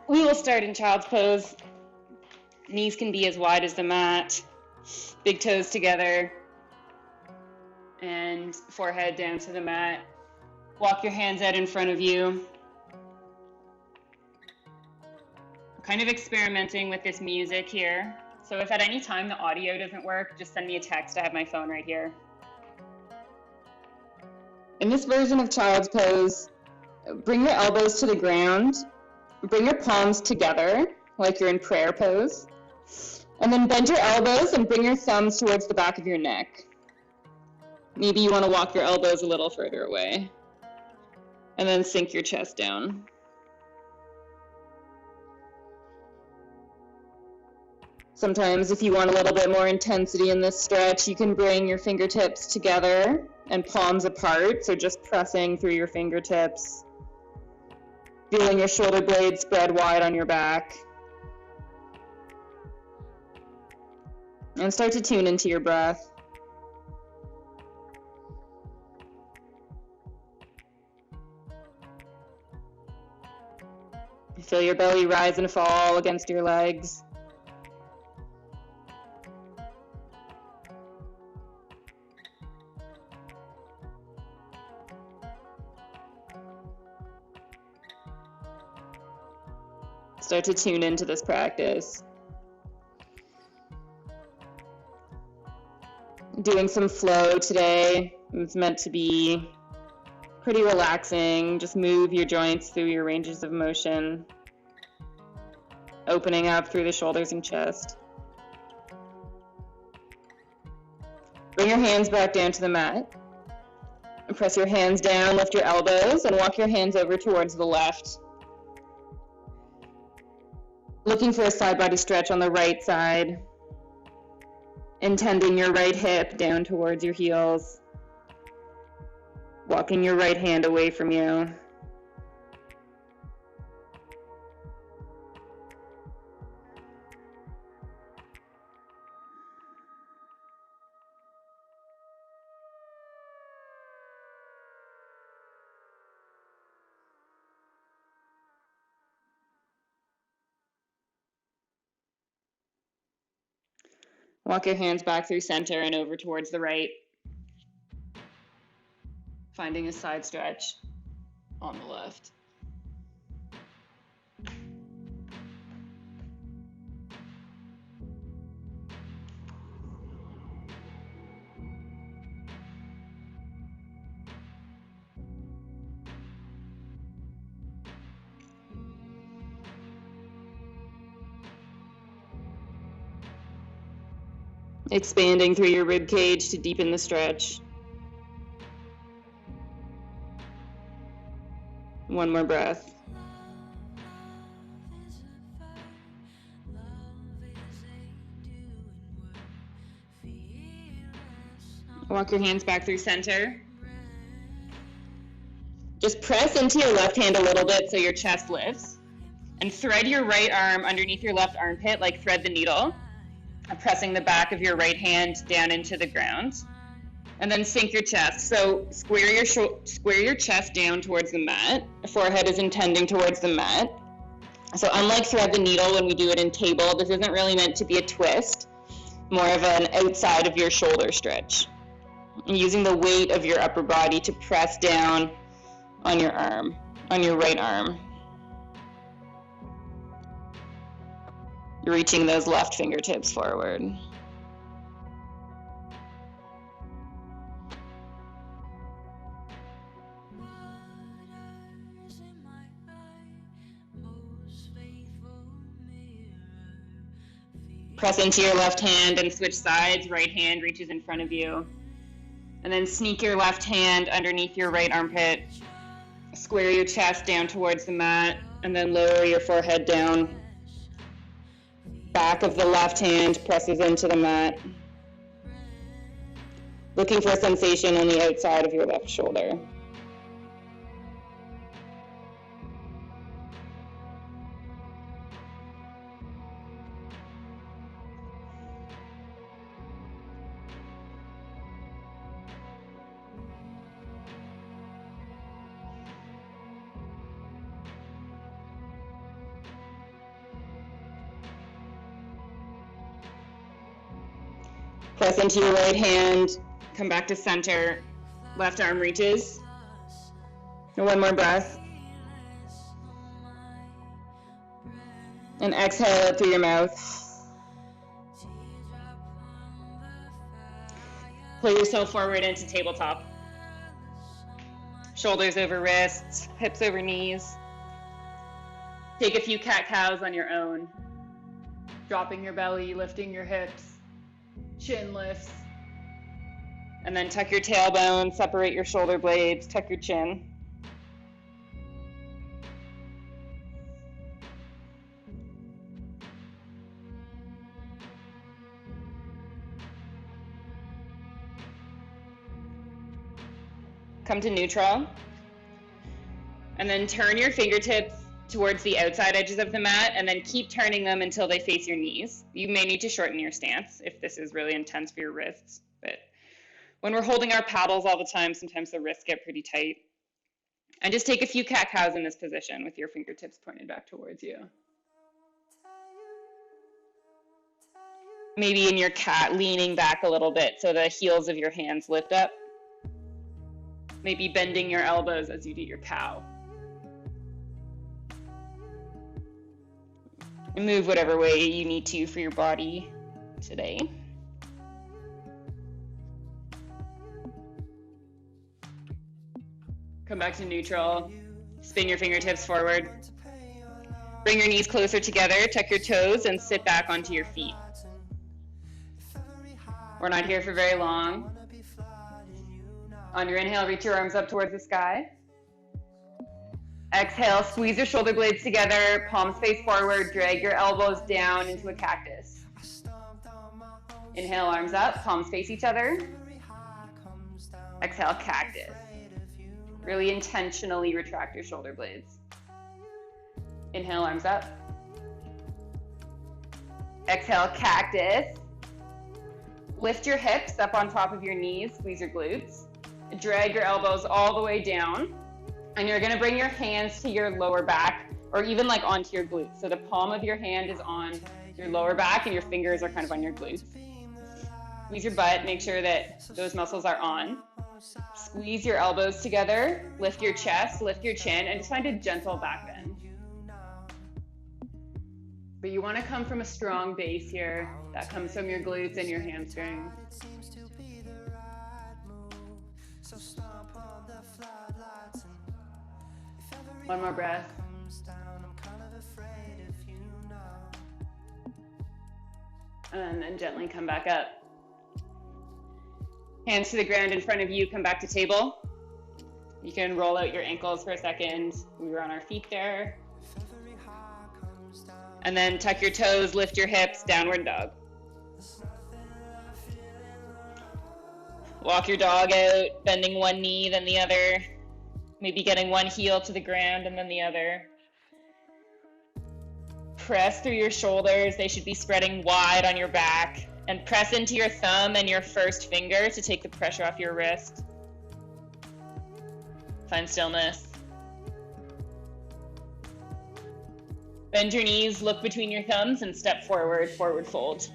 We will start in child's pose. Knees can be as wide as the mat. Big toes together. And forehead down to the mat. Walk your hands out in front of you. Kind of experimenting with this music here. So if at any time the audio doesn't work, just send me a text. I have my phone right here. In this version of child's pose, bring your elbows to the ground. Bring your palms together, like you're in prayer pose. And then bend your elbows and bring your thumbs towards the back of your neck. Maybe you want to walk your elbows a little further away. And then sink your chest down. Sometimes if you want a little bit more intensity in this stretch, you can bring your fingertips together and palms apart, so just pressing through your fingertips. Feeling your shoulder blades spread wide on your back. And start to tune into your breath. Feel your belly rise and fall against your legs. Start to tune into this practice. Doing some flow today. It's meant to be pretty relaxing. Just move your joints through your ranges of motion. Opening up through the shoulders and chest. Bring your hands back down to the mat. And press your hands down, lift your elbows, and walk your hands over towards the left. Looking for a side body stretch on the right side. Intending your right hip down towards your heels. Walking your right hand away from you. Walk your hands back through center and over towards the right. Finding a side stretch on the left. Expanding through your rib cage to deepen the stretch. One more breath. Walk your hands back through center. Just press into your left hand a little bit so your chest lifts. And thread your right arm underneath your left armpit like thread the needle. Pressing the back of your right hand down into the ground. And then sink your chest. So square your chest down towards the mat. The forehead is intending towards the mat. So unlike thread the needle when we do it in table, this isn't really meant to be a twist. More of an outside of your shoulder stretch. And using the weight of your upper body to press down on your arm, on your right arm. You're reaching those left fingertips forward. Press into your left hand and switch sides. Right hand reaches in front of you. And then sneak your left hand underneath your right armpit. Square your chest down towards the mat and then lower your forehead down. Back of the left hand presses into the mat. Looking for a sensation on the outside of your left shoulder. Press into your right hand, come back to center, left arm reaches. And one more breath. And exhale through your mouth. Pull yourself forward into tabletop. Shoulders over wrists, hips over knees. Take a few cat-cows on your own. Dropping your belly, lifting your hips, chin lifts. And then tuck your tailbone, separate your shoulder blades, tuck your chin. Come to neutral, and then turn your fingertips towards the outside edges of the mat, and then keep turning them until they face your knees. You may need to shorten your stance if this is really intense for your wrists, but when we're holding our paddles all the time, sometimes the wrists get pretty tight. And just take a few cat-cows in this position with your fingertips pointed back towards you. Maybe in your cat, leaning back a little bit so the heels of your hands lift up. Maybe bending your elbows as you do your cow. And move whatever way you need to for your body today. Come back to neutral. Spin your fingertips forward. Bring your knees closer together, tuck your toes, and sit back onto your feet. We're not here for very long. On your inhale, reach your arms up towards the sky. Exhale, squeeze your shoulder blades together, palms face forward, drag your elbows down into a cactus. Inhale, arms up, palms face each other. Exhale, cactus. Really intentionally retract your shoulder blades. Inhale, arms up. Exhale, cactus. Lift your hips up on top of your knees, squeeze your glutes. Drag your elbows all the way down, and you're gonna bring your hands to your lower back, or even like onto your glutes. So the palm of your hand is on your lower back and your fingers are kind of on your glutes. Squeeze your butt, make sure that those muscles are on. Squeeze your elbows together, lift your chest, lift your chin, and just find a gentle back bend. But you wanna come from a strong base here. That comes from your glutes and your hamstrings. One more breath. And then gently come back up. Hands to the ground in front of you, come back to table. You can roll out your ankles for a second. We were on our feet there. And then tuck your toes, lift your hips, downward dog. Walk your dog out, bending one knee, then the other. Maybe getting one heel to the ground and then the other. Press through your shoulders. They should be spreading wide on your back. And press into your thumb and your first finger to take the pressure off your wrist. Find stillness. Bend your knees, look between your thumbs, and step forward, forward fold.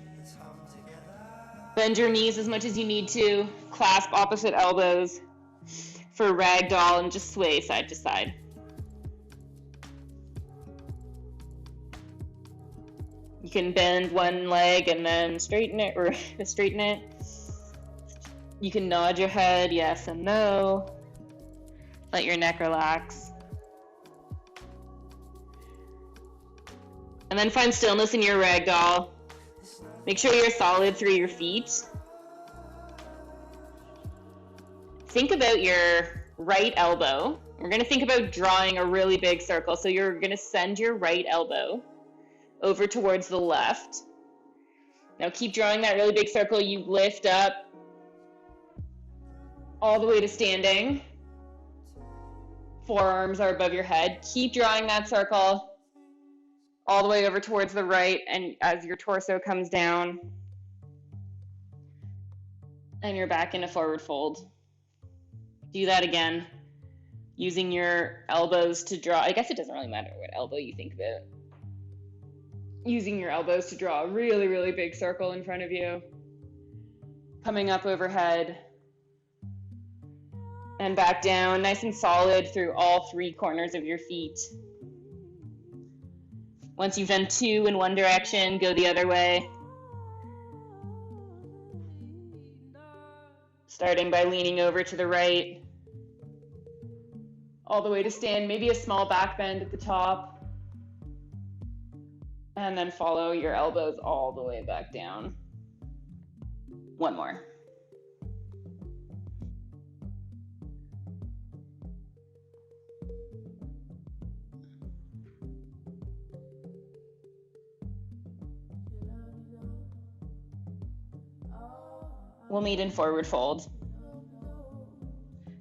Bend your knees as much as you need to. Clasp opposite elbows for ragdoll and just sway side to side. You can bend one leg and then straighten it, or straighten it. You can nod your head yes and no. Let your neck relax. And then find stillness in your ragdoll. Make sure you're solid through your feet. Think about your right elbow. We're gonna think about drawing a really big circle. So you're gonna send your right elbow over towards the left. Now keep drawing that really big circle. You lift up all the way to standing. Forearms are above your head. Keep drawing that circle all the way over towards the right, and as your torso comes down, and you're back in a forward fold. Do that again, using your elbows to draw. I guess it doesn't really matter what elbow you think about. Using your elbows to draw a really, really big circle in front of you. Coming up overhead and back down, nice and solid through all 3 corners of your feet. Once you've done 2 in one direction, go the other way. Starting by leaning over to the right, all the way to stand, maybe a small back bend at the top, and then follow your elbows all the way back down. One more. We'll meet in forward fold.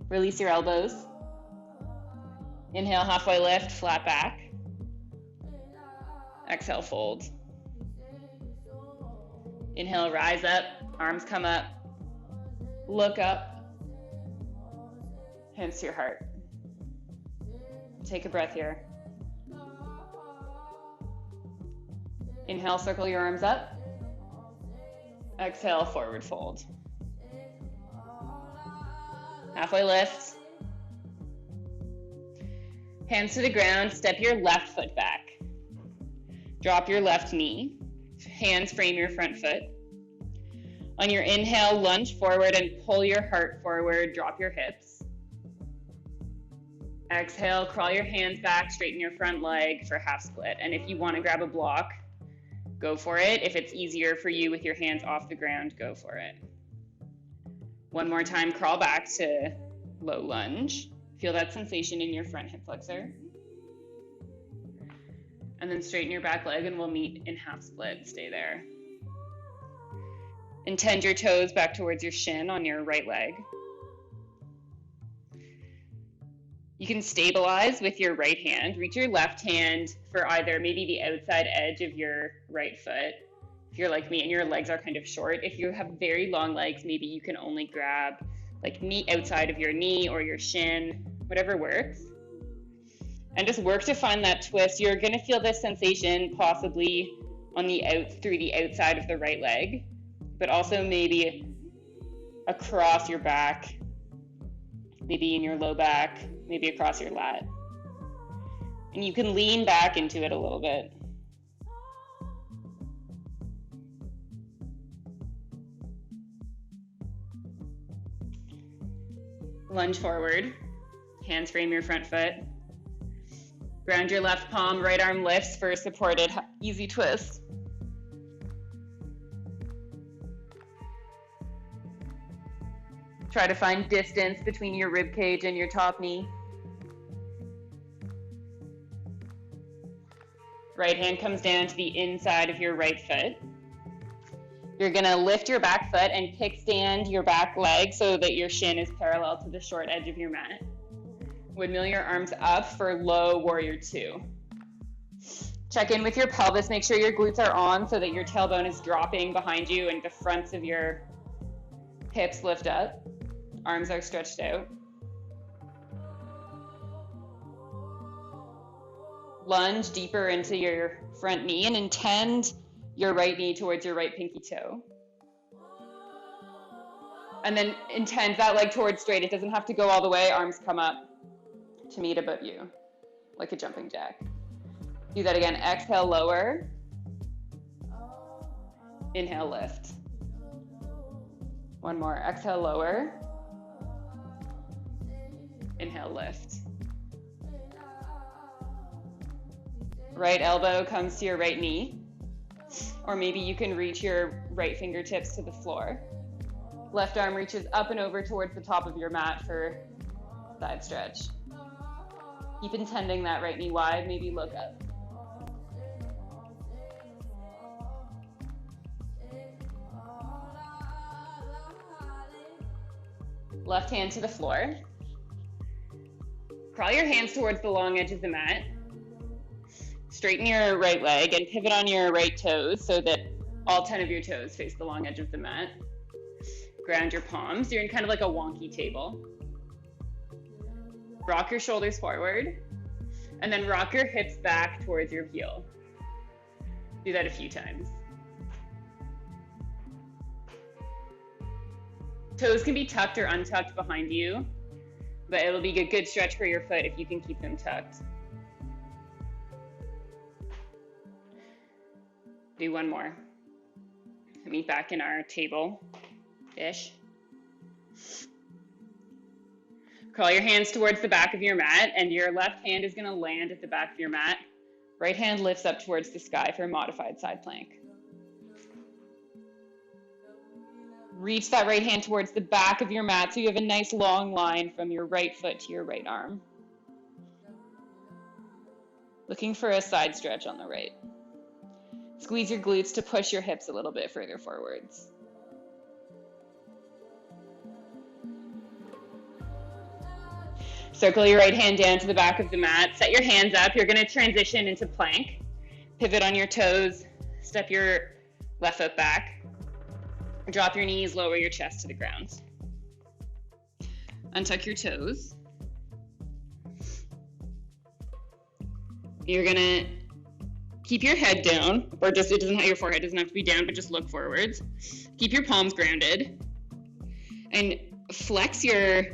Release your elbows. Inhale, halfway lift, flat back. Exhale, fold. Inhale, rise up, arms come up. Look up. Hands to your heart. Take a breath here. Inhale, circle your arms up. Exhale, forward fold. Halfway lift. Hands to the ground, step your left foot back. Drop your left knee. Hands frame your front foot. On your inhale, lunge forward and pull your heart forward, drop your hips. Exhale, crawl your hands back, straighten your front leg for half split. And if you want to grab a block, go for it. If it's easier for you with your hands off the ground, go for it. One more time, crawl back to low lunge. Feel that sensation in your front hip flexor. And then straighten your back leg and we'll meet in half split. Stay there. And tend your toes back towards your shin on your right leg. You can stabilize with your right hand. Reach your left hand for either maybe the outside edge of your right foot. If you're like me and your legs are kind of short, if you have very long legs, maybe you can only grab like knee outside of your knee or your shin, whatever works. And just work to find that twist. You're gonna feel this sensation possibly on through the outside of the right leg, but also maybe across your back, maybe in your low back, maybe across your lat. And you can lean back into it a little bit. Lunge forward, hands frame your front foot. Ground your left palm, right arm lifts for a supported easy twist. Try to find distance between your rib cage and your top knee. Right hand comes down to the inside of your right foot. You're gonna lift your back foot and kickstand your back leg so that your shin is parallel to the short edge of your mat. Windmill your arms up for low warrior 2. Check in with your pelvis, make sure your glutes are on so that your tailbone is dropping behind you and the fronts of your hips lift up. Arms are stretched out. Lunge deeper into your front knee and intend your right knee towards your right pinky toe. And then intend that leg towards straight. It doesn't have to go all the way. Arms come up to meet above you, like a jumping jack. Do that again. Exhale, lower. Inhale, lift. One more. Exhale, lower. Inhale, lift. Right elbow comes to your right knee. Or maybe you can reach your right fingertips to the floor. Left arm reaches up and over towards the top of your mat for side stretch. Keep intending that right knee wide, maybe look up. Left hand to the floor. Crawl your hands towards the long edge of the mat. Straighten your right leg and pivot on your right toes so that all 10 of your toes face the long edge of the mat. Ground your palms. You're in kind of like a wonky table. Rock your shoulders forward and then rock your hips back towards your heel. Do that a few times. Toes can be tucked or untucked behind you, but it'll be a good stretch for your foot if you can keep them tucked. Do one more. Meet back in our table-ish. Crawl your hands towards the back of your mat, and your left hand is gonna land at the back of your mat. Right hand lifts up towards the sky for a modified side plank. Reach that right hand towards the back of your mat so you have a nice long line from your right foot to your right arm. Looking for a side stretch on the right. Squeeze your glutes to push your hips a little bit further forwards. Circle your right hand down to the back of the mat. Set your hands up. You're going to transition into plank. Pivot on your toes. Step your left foot back. Drop your knees, lower your chest to the ground. Untuck your toes. You're going to keep your head down, or just, it doesn't have, your forehead doesn't have to be down, but just look forwards. Keep your palms grounded. And flex your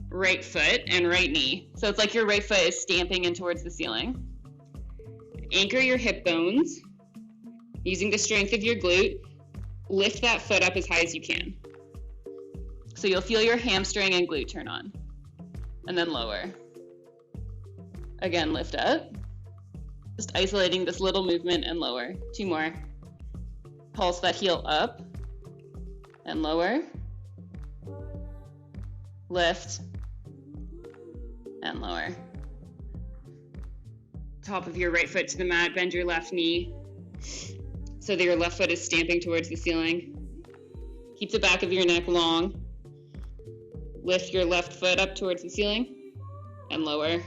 right foot and right knee. So it's like your right foot is stamping in towards the ceiling. Anchor your hip bones. Using the strength of your glute, lift that foot up as high as you can. So you'll feel your hamstring and glute turn on. And then lower. Again, lift up. Just isolating this little movement and lower. Two more. Pulse that heel up and lower. Lift and lower. Top of your right foot to the mat, bend your left knee so that your left foot is stamping towards the ceiling. Keep the back of your neck long. Lift your left foot up towards the ceiling and lower.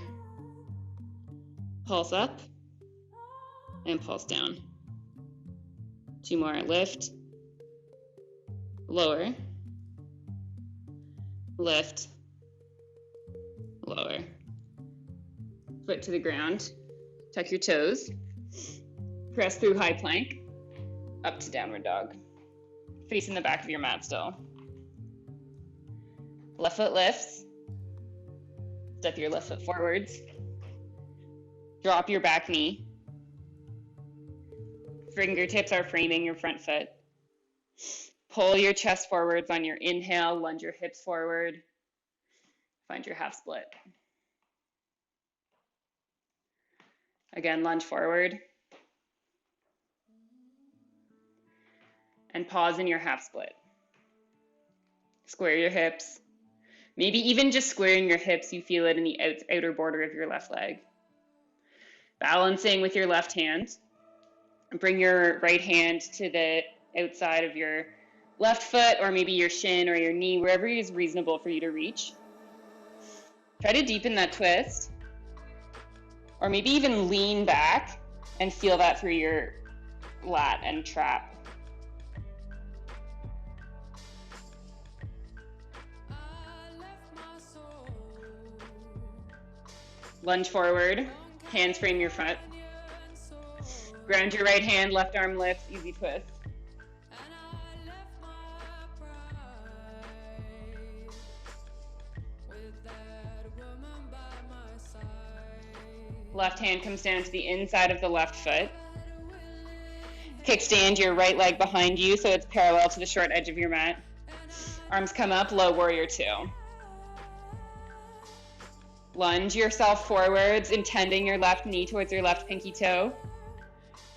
Pulse up and pulse down. Two more. Lift, lower, lift, lower. Foot to the ground. Tuck your toes. Press through high plank. Up to downward dog. Facing the back of your mat still. Left foot lifts. Step your left foot forwards. Drop your back knee. Fingertips are framing your front foot. Pull your chest forwards on your inhale. Lunge your hips forward. Find your half split. Again, lunge forward. And pause in your half split. Square your hips. Maybe even just squaring your hips, you feel it in the outer border of your left leg. Balancing with your left hand. Bring your right hand to the outside of your left foot, or maybe your shin or your knee, wherever is reasonable for you to reach. Try to deepen that twist. Or maybe even lean back and feel that through your lat and trap. Lunge forward, hands frame your front. Ground your right hand, left arm lifts, easy twist. Left hand comes down to the inside of the left foot. Kickstand your right leg behind you so it's parallel to the short edge of your mat. Arms come up, low warrior two. Lunge yourself forwards, intending your left knee towards your left pinky toe.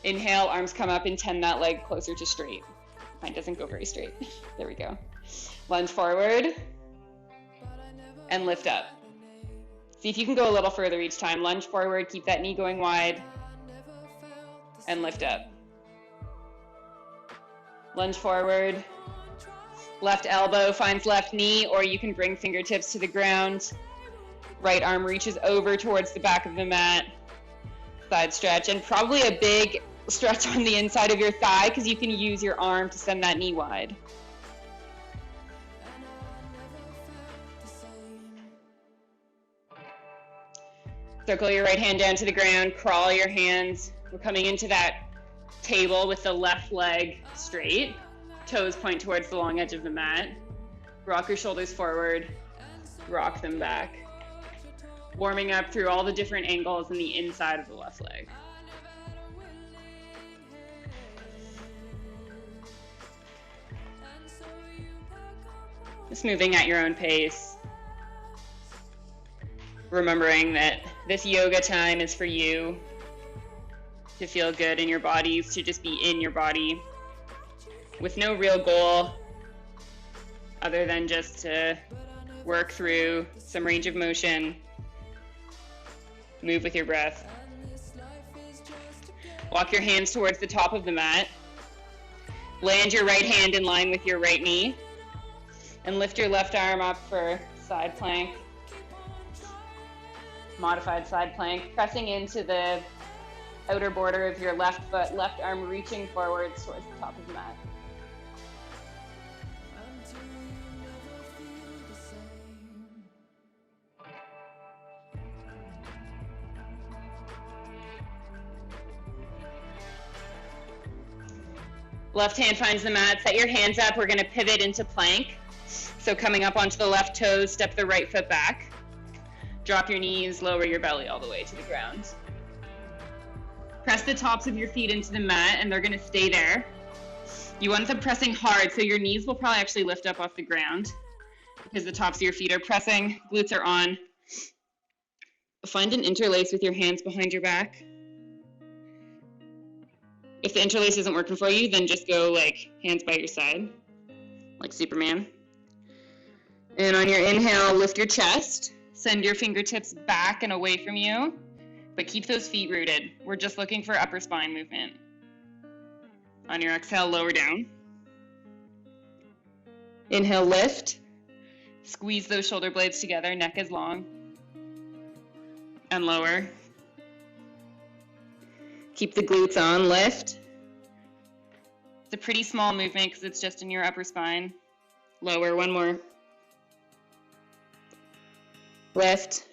Inhale, arms come up, intend that leg closer to straight. Mine doesn't go very straight. There we go. Lunge forward and lift up. See if you can go a little further each time. Lunge forward, keep that knee going wide and lift up. Lunge forward. Left elbow finds left knee, or you can bring fingertips to the ground. Right arm reaches over towards the back of the mat. Side stretch, and probably a big stretch on the inside of your thigh because you can use your arm to send that knee wide. Circle your right hand down to the ground, crawl your hands. We're coming into that table with the left leg straight. Toes point towards the long edge of the mat. Rock your shoulders forward, rock them back. Warming up through all the different angles in the inside of the left leg. Just moving at your own pace. Remembering that this yoga time is for you, to feel good in your bodies, to just be in your body with no real goal other than just to work through some range of motion, move with your breath. Walk your hands towards the top of the mat. Land your right hand in line with your right knee and lift your left arm up for side plank, modified side plank, pressing into the outer border of your left foot, left arm reaching forwards towards the top of the mat. Left hand finds the mat, set your hands up. We're gonna pivot into plank. So coming up onto the left toes, step the right foot back. Drop your knees, lower your belly all the way to the ground. Press the tops of your feet into the mat and they're gonna stay there. You want them pressing hard, so your knees will probably actually lift up off the ground because the tops of your feet are pressing, glutes are on. Find an interlace with your hands behind your back. If the interlace isn't working for you, then just go like hands by your side, like Superman. And on your inhale, lift your chest. Send your fingertips back and away from you, but keep those feet rooted. We're just looking for upper spine movement. On your exhale, lower down. Inhale, lift. Squeeze those shoulder blades together, neck is long. And lower. Keep the glutes on, lift. It's a pretty small movement because it's just in your upper spine. Lower, one more. Lift.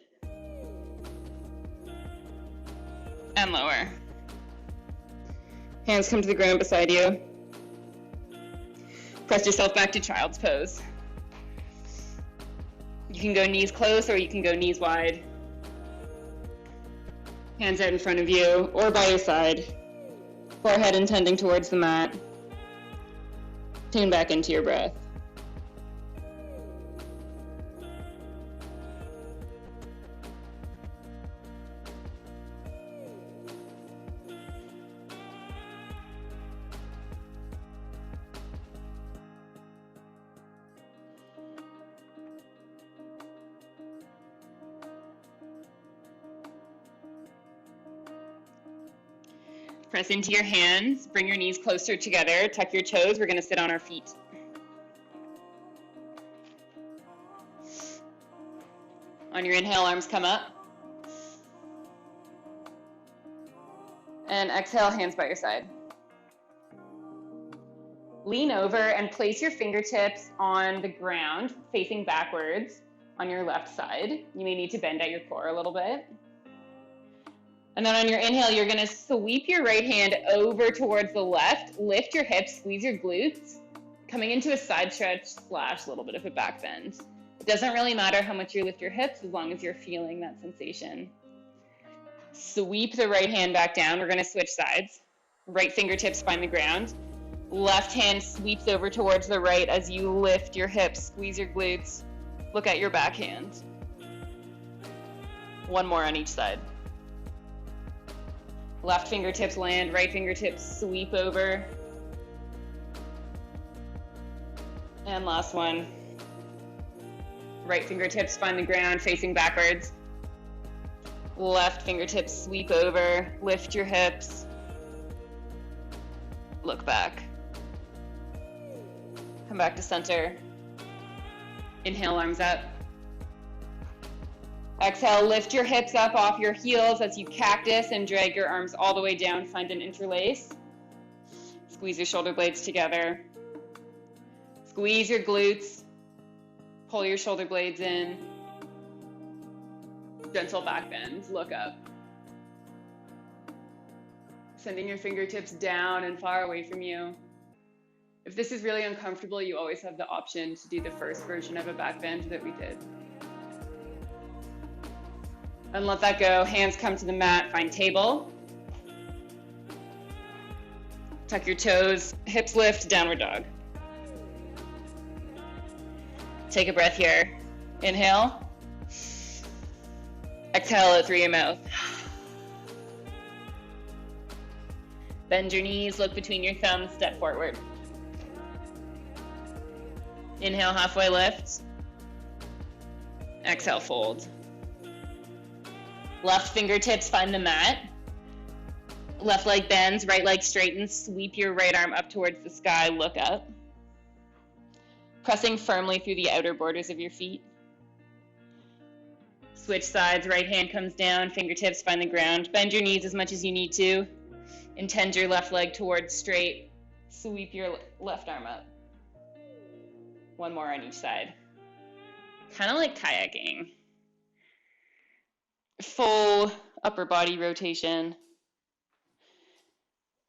And lower. Hands come to the ground beside you. Press yourself back to child's pose. You can go knees close or you can go knees wide. Hands out in front of you or by your side. Forehead intending towards the mat. Tune back into your breath. Press into your hands, bring your knees closer together, tuck your toes. We're going to sit on our feet. On your inhale, arms come up. And exhale, hands by your side. Lean over and place your fingertips on the ground, facing backwards on your left side. You may need to bend at your core a little bit. And then on your inhale, you're gonna sweep your right hand over towards the left, lift your hips, squeeze your glutes, coming into a side stretch / a little bit of a back bend. It doesn't really matter how much you lift your hips as long as you're feeling that sensation. Sweep the right hand back down. We're gonna switch sides. Right fingertips find the ground. Left hand sweeps over towards the right as you lift your hips, squeeze your glutes, look at your back hand. One more on each side. Left fingertips land, right fingertips sweep over. And last one. Right fingertips find the ground, facing backwards. Left fingertips sweep over, lift your hips. Look back. Come back to center. Inhale, arms up. Exhale, lift your hips up off your heels as you cactus and drag your arms all the way down. Find an interlace. Squeeze your shoulder blades together. Squeeze your glutes. Pull your shoulder blades in. Gentle back bends. Look up. Sending your fingertips down and far away from you. If this is really uncomfortable, you always have the option to do the first version of a back bend that we did. And let that go. Hands come to the mat, find table. Tuck your toes, hips lift, downward dog. Take a breath here. Inhale. Exhale out through your mouth. Bend your knees, look between your thumbs, step forward. Inhale, halfway lift. Exhale, fold. Left fingertips find the mat. Left leg bends, right leg straightens. Sweep your right arm up towards the sky, look up. Pressing firmly through the outer borders of your feet. Switch sides, right hand comes down, fingertips find the ground. Bend your knees as much as you need to. Intend your left leg towards straight. Sweep your left arm up. One more on each side. Kind of like kayaking. Full upper body rotation.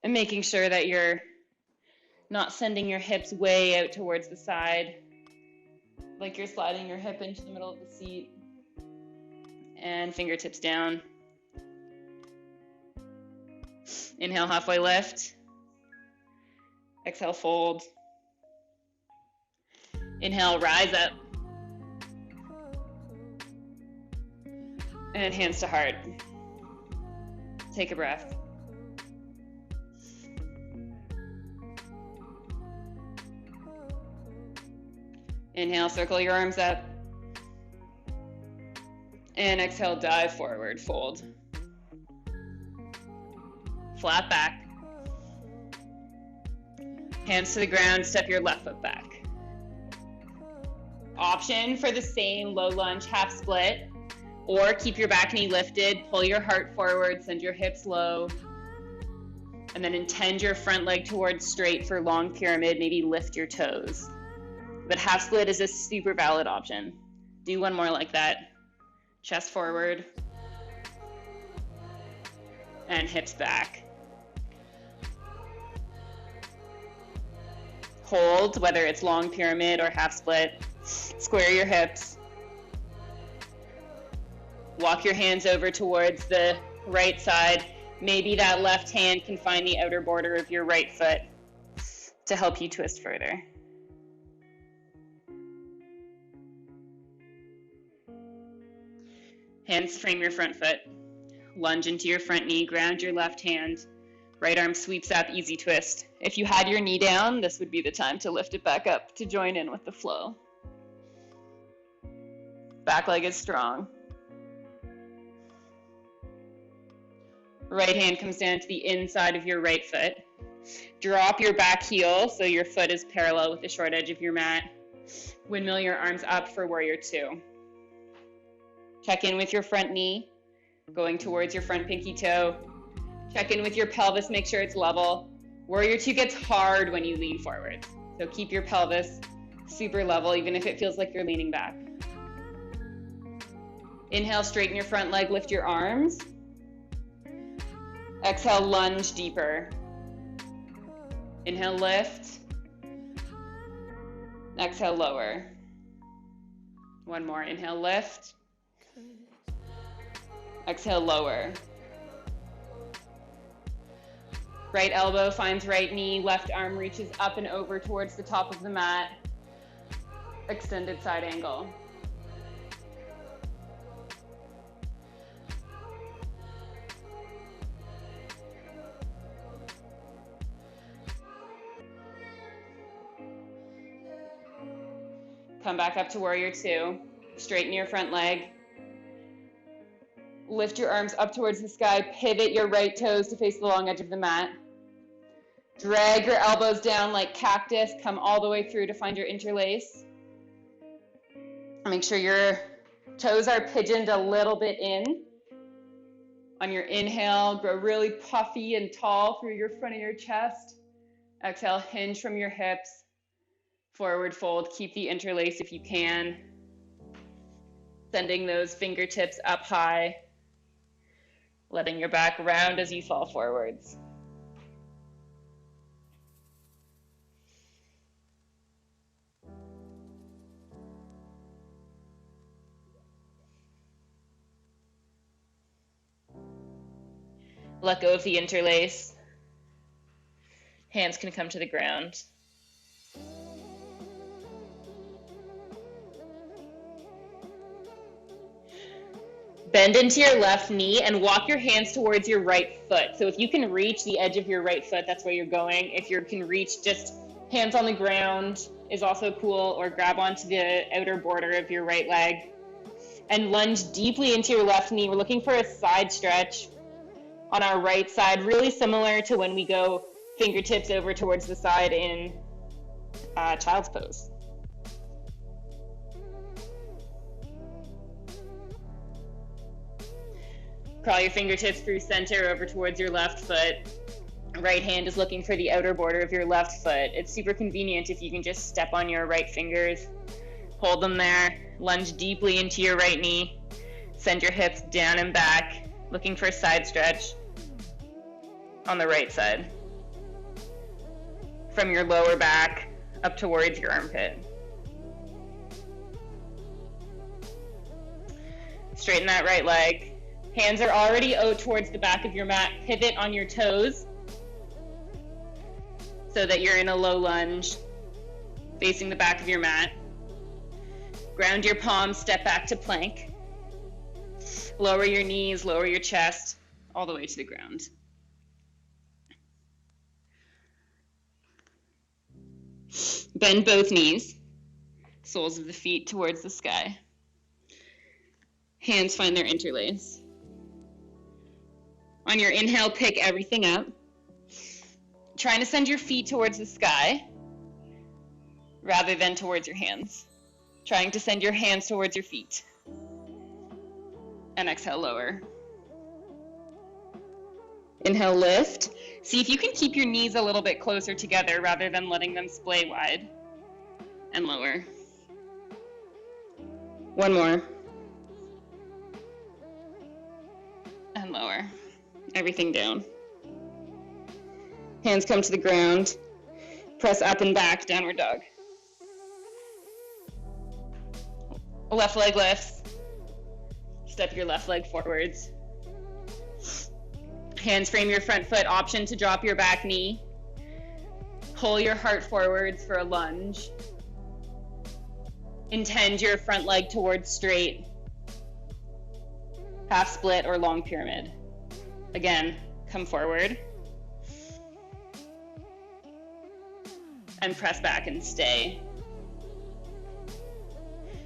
And making sure that you're not sending your hips way out towards the side, like you're sliding your hip into the middle of the seat. And fingertips down. Inhale, halfway lift. Exhale, fold. Inhale, rise up. And hands to heart. Take a breath. Inhale, circle your arms up. And exhale, dive forward, fold. Flat back. Hands to the ground, step your left foot back. Option for the same low lunge half split, or keep your back knee lifted, pull your heart forward, send your hips low, and then intend your front leg towards straight for long pyramid, maybe lift your toes. But half split is a super valid option. Do one more like that. Chest forward. And hips back. Hold, whether it's long pyramid or half split. Square your hips. Walk your hands over towards the right side. Maybe that left hand can find the outer border of your right foot to help you twist further. Hands frame your front foot. Lunge into your front knee, ground your left hand. Right arm sweeps up, easy twist. If you had your knee down, this would be the time to lift it back up to join in with the flow. Back leg is strong. Right hand comes down to the inside of your right foot. Drop your back heel so your foot is parallel with the short edge of your mat. Windmill your arms up for warrior two. Check in with your front knee, going towards your front pinky toe. Check in with your pelvis, make sure it's level. Warrior two gets hard when you lean forward. So keep your pelvis super level, even if it feels like you're leaning back. Inhale, straighten your front leg, lift your arms. Exhale, lunge deeper. Inhale, lift. Exhale, lower. One more, inhale, lift. Exhale, lower. Right elbow finds right knee, left arm reaches up and over towards the top of the mat. Extended side angle. Come back up to warrior two. Straighten your front leg. Lift your arms up towards the sky. Pivot your right toes to face the long edge of the mat. Drag your elbows down like cactus. Come all the way through to find your interlace. Make sure your toes are pigeoned a little bit in. On your inhale, grow really puffy and tall through your front of your chest. Exhale, hinge from your hips. Forward fold. Keep the interlace if you can. Sending those fingertips up high. Letting your back round as you fall forwards. Let go of the interlace. Hands can come to the ground. Bend into your left knee and walk your hands towards your right foot. So if you can reach the edge of your right foot, that's where you're going. If you can reach just hands on the ground is also cool, or grab onto the outer border of your right leg. And lunge deeply into your left knee. We're looking for a side stretch on our right side, really similar to when we go fingertips over towards the side in child's pose. Crawl your fingertips through center over towards your left foot. Right hand is looking for the outer border of your left foot. It's super convenient if you can just step on your right fingers, hold them there, lunge deeply into your right knee, send your hips down and back, looking for a side stretch on the right side. From your lower back up towards your armpit. Straighten that right leg. Hands are already out towards the back of your mat. Pivot on your toes so that you're in a low lunge, facing the back of your mat. Ground your palms, step back to plank. Lower your knees, lower your chest, all the way to the ground. Bend both knees, soles of the feet towards the sky. Hands find their interlace. On your inhale, pick everything up. Trying to send your feet towards the sky rather than towards your hands. Trying to send your hands towards your feet. And exhale, lower. Inhale, lift. See if you can keep your knees a little bit closer together rather than letting them splay wide. And lower. One more. And lower. Everything down. Hands come to the ground. Press up and back, downward dog. Left leg lifts. Step your left leg forwards. Hands frame your front foot, option to drop your back knee. Pull your heart forwards for a lunge. Intend your front leg towards straight. Half split or long pyramid. Again, come forward. And press back and stay.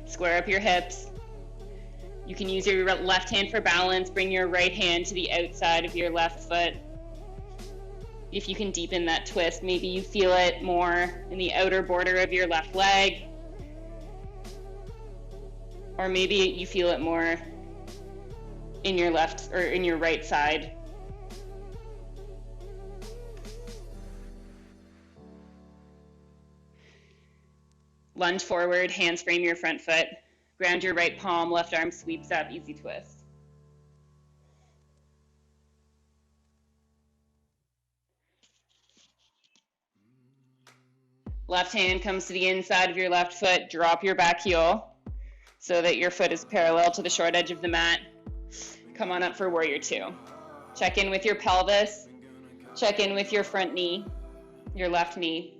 Square up your hips. You can use your left hand for balance. Bring your right hand to the outside of your left foot. If you can deepen that twist, maybe you feel it more in the outer border of your left leg. Or maybe you feel it more in your left or in your right side. Lunge forward, hands frame your front foot. Ground your right palm, left arm sweeps up, easy twist. Left hand comes to the inside of your left foot, drop your back heel so that your foot is parallel to the short edge of the mat. Come on up for warrior two. Check in with your pelvis, check in with your front knee, your left knee.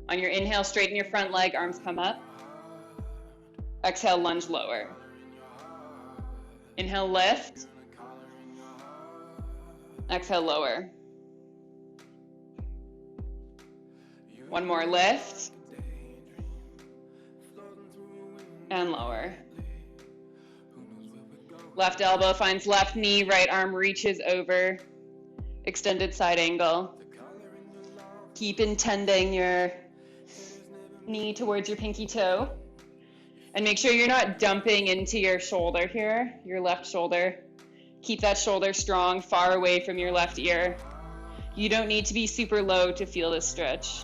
On your inhale, straighten your front leg, arms come up. Exhale, lunge lower. Inhale, lift. Exhale, lower. One more, lift. And lower. Left elbow finds left knee, right arm reaches over. Extended side angle. Keep intending your knee towards your pinky toe. And make sure you're not dumping into your shoulder here, your left shoulder. Keep that shoulder strong, far away from your left ear. You don't need to be super low to feel this stretch.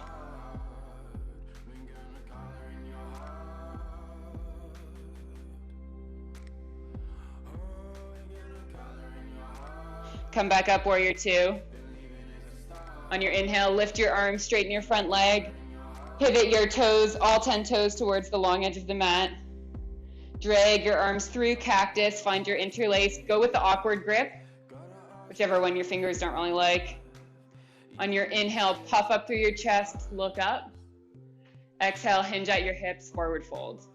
Come back up, warrior two. On your inhale, lift your arms, straighten your front leg. Pivot your toes, all 10 toes towards the long edge of the mat. Drag your arms through cactus, find your interlace. Go with the awkward grip. whichever one your fingers don't really like. On your inhale, puff up through your chest, look up. Exhale, hinge at your hips, forward fold.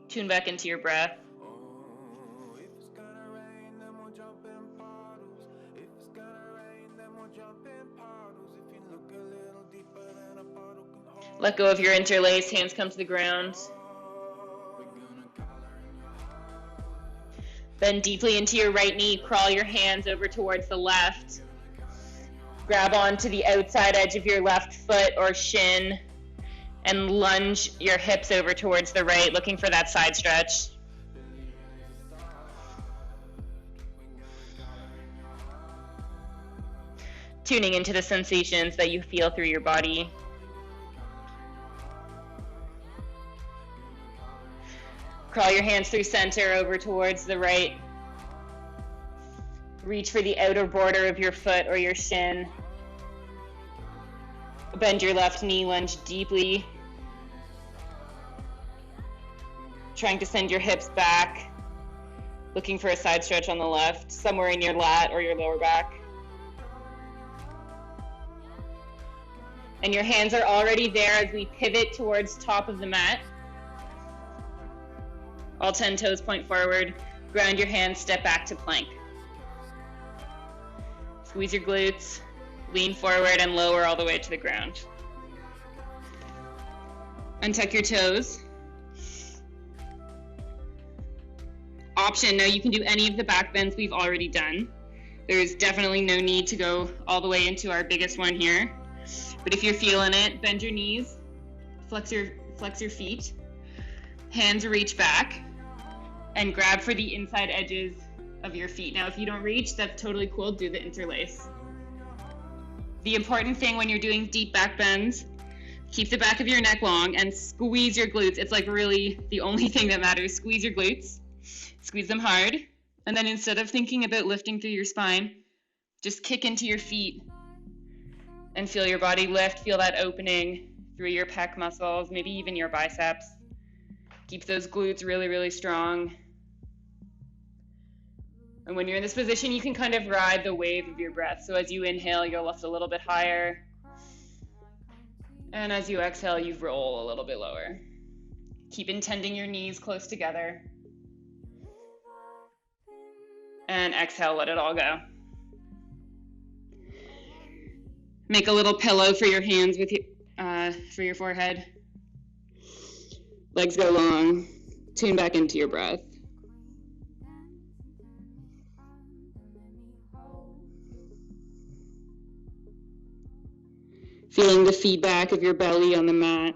Tune back into your breath. Let go of your interlace, hands come to the ground. Bend deeply into your right knee, crawl your hands over towards the left. Grab onto the outside edge of your left foot or shin and lunge your hips over towards the right, looking for that side stretch. Tuning into the sensations that you feel through your body. Crawl your hands through center over towards the right. Reach for the outer border of your foot or your shin. Bend your left knee, lunge deeply. Trying to send your hips back. Looking for a side stretch on the left, somewhere in your lat or your lower back. And your hands are already there as we pivot towards top of the mat. All 10 toes point forward. Ground your hands, step back to plank. Squeeze your glutes, lean forward and lower all the way to the ground. Untuck your toes. Option, now you can do any of the back bends we've already done. There's definitely no need to go all the way into our biggest one here. But if you're feeling it, bend your knees, flex your feet, hands reach back, and grab for the inside edges of your feet. Now, if you don't reach, that's totally cool, do the interlace. The important thing when you're doing deep back bends, keep the back of your neck long and squeeze your glutes. It's like really the only thing that matters. Squeeze your glutes, squeeze them hard. And then instead of thinking about lifting through your spine, just kick into your feet and feel your body lift. Feel that opening through your pec muscles, maybe even your biceps. Keep those glutes really, really strong. And when you're in this position, you can kind of ride the wave of your breath. So as you inhale, you'll lift a little bit higher. And as you exhale, you roll a little bit lower. Keep intending your knees close together. And exhale, let it all go. Make a little pillow for your hands with for your forehead. Legs go long. Tune back into your breath. Feeling the feedback of your belly on the mat.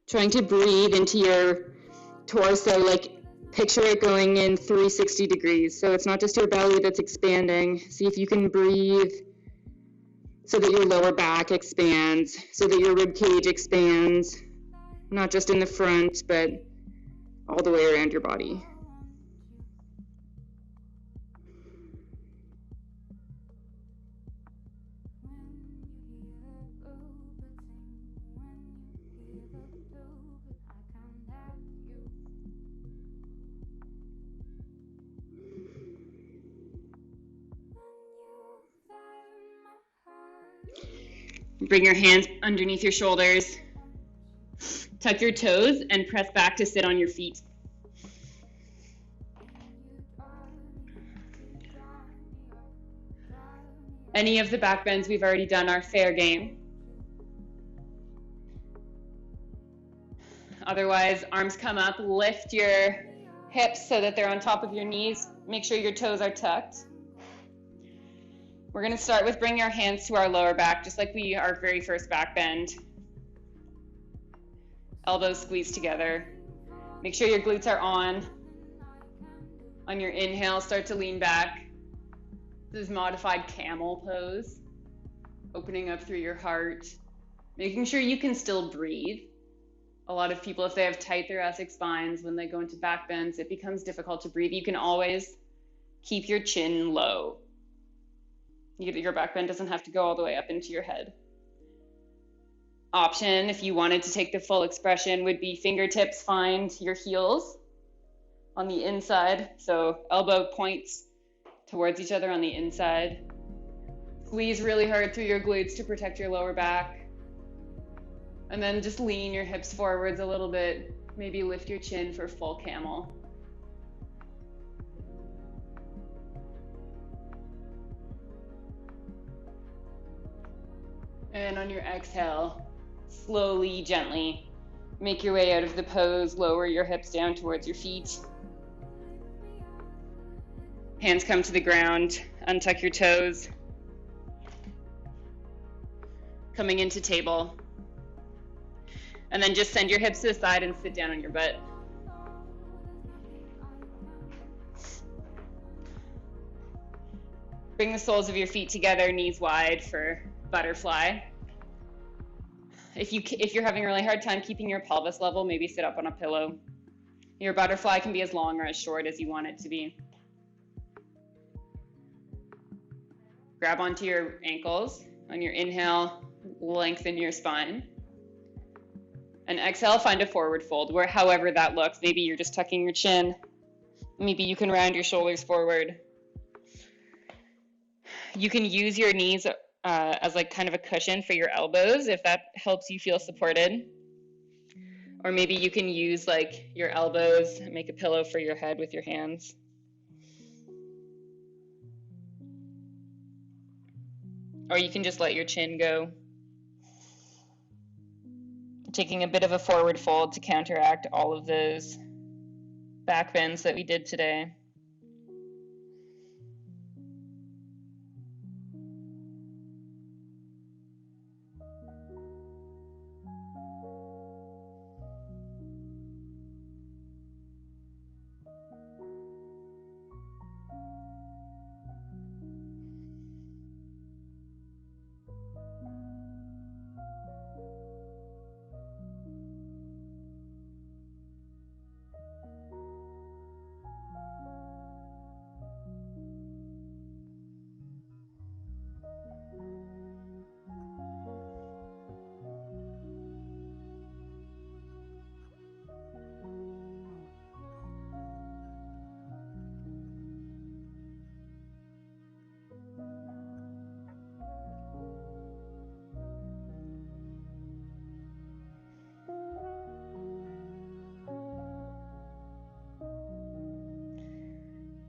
Trying to breathe into your torso, like picture it going in 360 degrees. So it's not just your belly that's expanding. See if you can breathe so that your lower back expands, so that your rib cage expands, not just in the front, but all the way around your body. Bring your hands underneath your shoulders. Tuck your toes and press back to sit on your feet. Any of the back bends we've already done are fair game. Otherwise, arms come up, lift your hips so that they're on top of your knees. Make sure your toes are tucked. We're going to start with bringing our hands to our lower back, just like our very first back bend. Elbows squeeze together. Make sure your glutes are on. On your inhale, start to lean back. This is modified camel pose. Opening up through your heart. Making sure you can still breathe. A lot of people, if they have tight thoracic spines, when they go into back bends, it becomes difficult to breathe. You can always keep your chin low. Your back bend doesn't have to go all the way up into your head. Option, if you wanted to take the full expression, would be fingertips find your heels on the inside. So elbow points towards each other on the inside. Squeeze really hard through your glutes to protect your lower back. And then just lean your hips forwards a little bit. Maybe lift your chin for full camel. And on your exhale, slowly, gently, make your way out of the pose. Lower your hips down towards your feet. Hands come to the ground. Untuck your toes. Coming into table. And then just send your hips to the side and sit down on your butt. Bring the soles of your feet together, knees wide for butterfly. If you're having a really hard time keeping your pelvis level, maybe sit up on a pillow. Your butterfly can be as long or as short as you want it to be. Grab onto your ankles. On your inhale, lengthen your spine. And exhale, find a forward fold, where however that looks. Maybe you're just tucking your chin. Maybe you can round your shoulders forward. You can use your knees as like kind of a cushion for your elbows if that helps you feel supported. Or maybe you can use like your elbows and make a pillow for your head with your hands. Or you can just let your chin go. Taking a bit of a forward fold to counteract all of those back bends that we did today.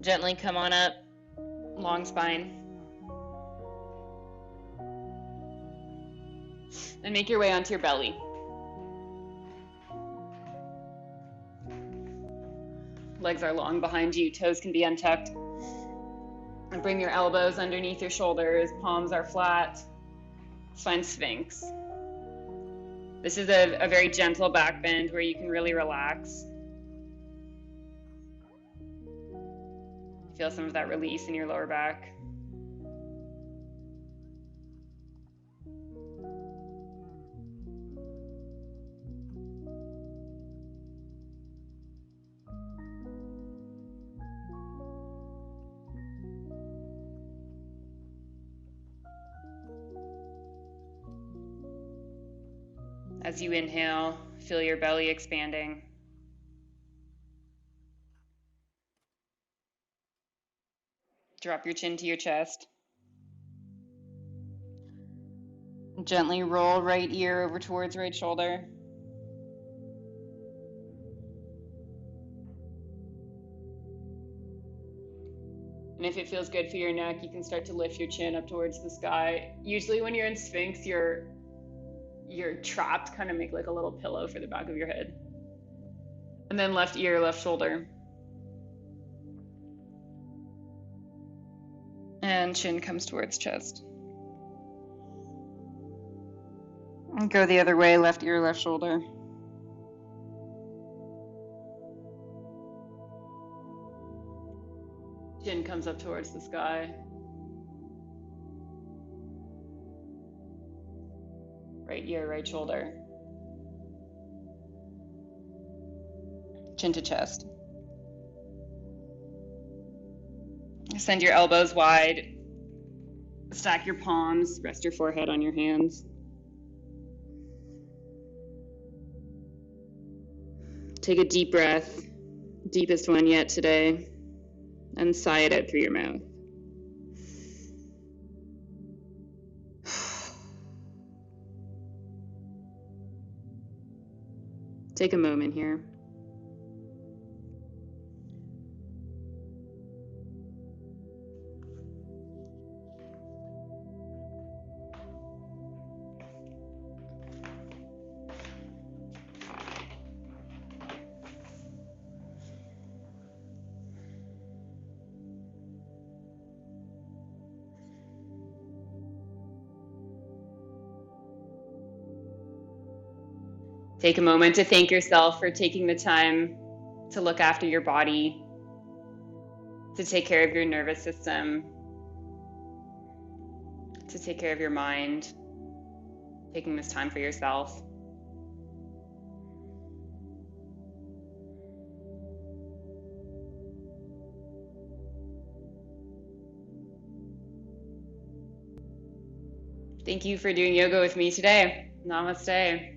Gently come on up, long spine. And make your way onto your belly. Legs are long behind you, toes can be untucked. And bring your elbows underneath your shoulders, palms are flat. Let's find Sphinx. This is a very gentle back bend where you can really relax. Feel some of that release in your lower back. As you inhale, feel your belly expanding. Drop your chin to your chest. Gently roll right ear over towards right shoulder. And if it feels good for your neck, you can start to lift your chin up towards the sky. Usually when you're in Sphinx, you're trapped, kind of make like a little pillow for the back of your head. And then left ear, left shoulder. And chin comes towards chest. And go the other way, left ear, left shoulder. Chin comes up towards the sky. Right ear, right shoulder. chin to chest. Send your elbows wide. Stack your palms. Rest your forehead on your hands. Take a deep breath, deepest one yet today, and sigh it out through your mouth. Take a moment here. Take a moment to thank yourself for taking the time to look after your body, to take care of your nervous system, to take care of your mind, taking this time for yourself. Thank you for doing yoga with me today. Namaste.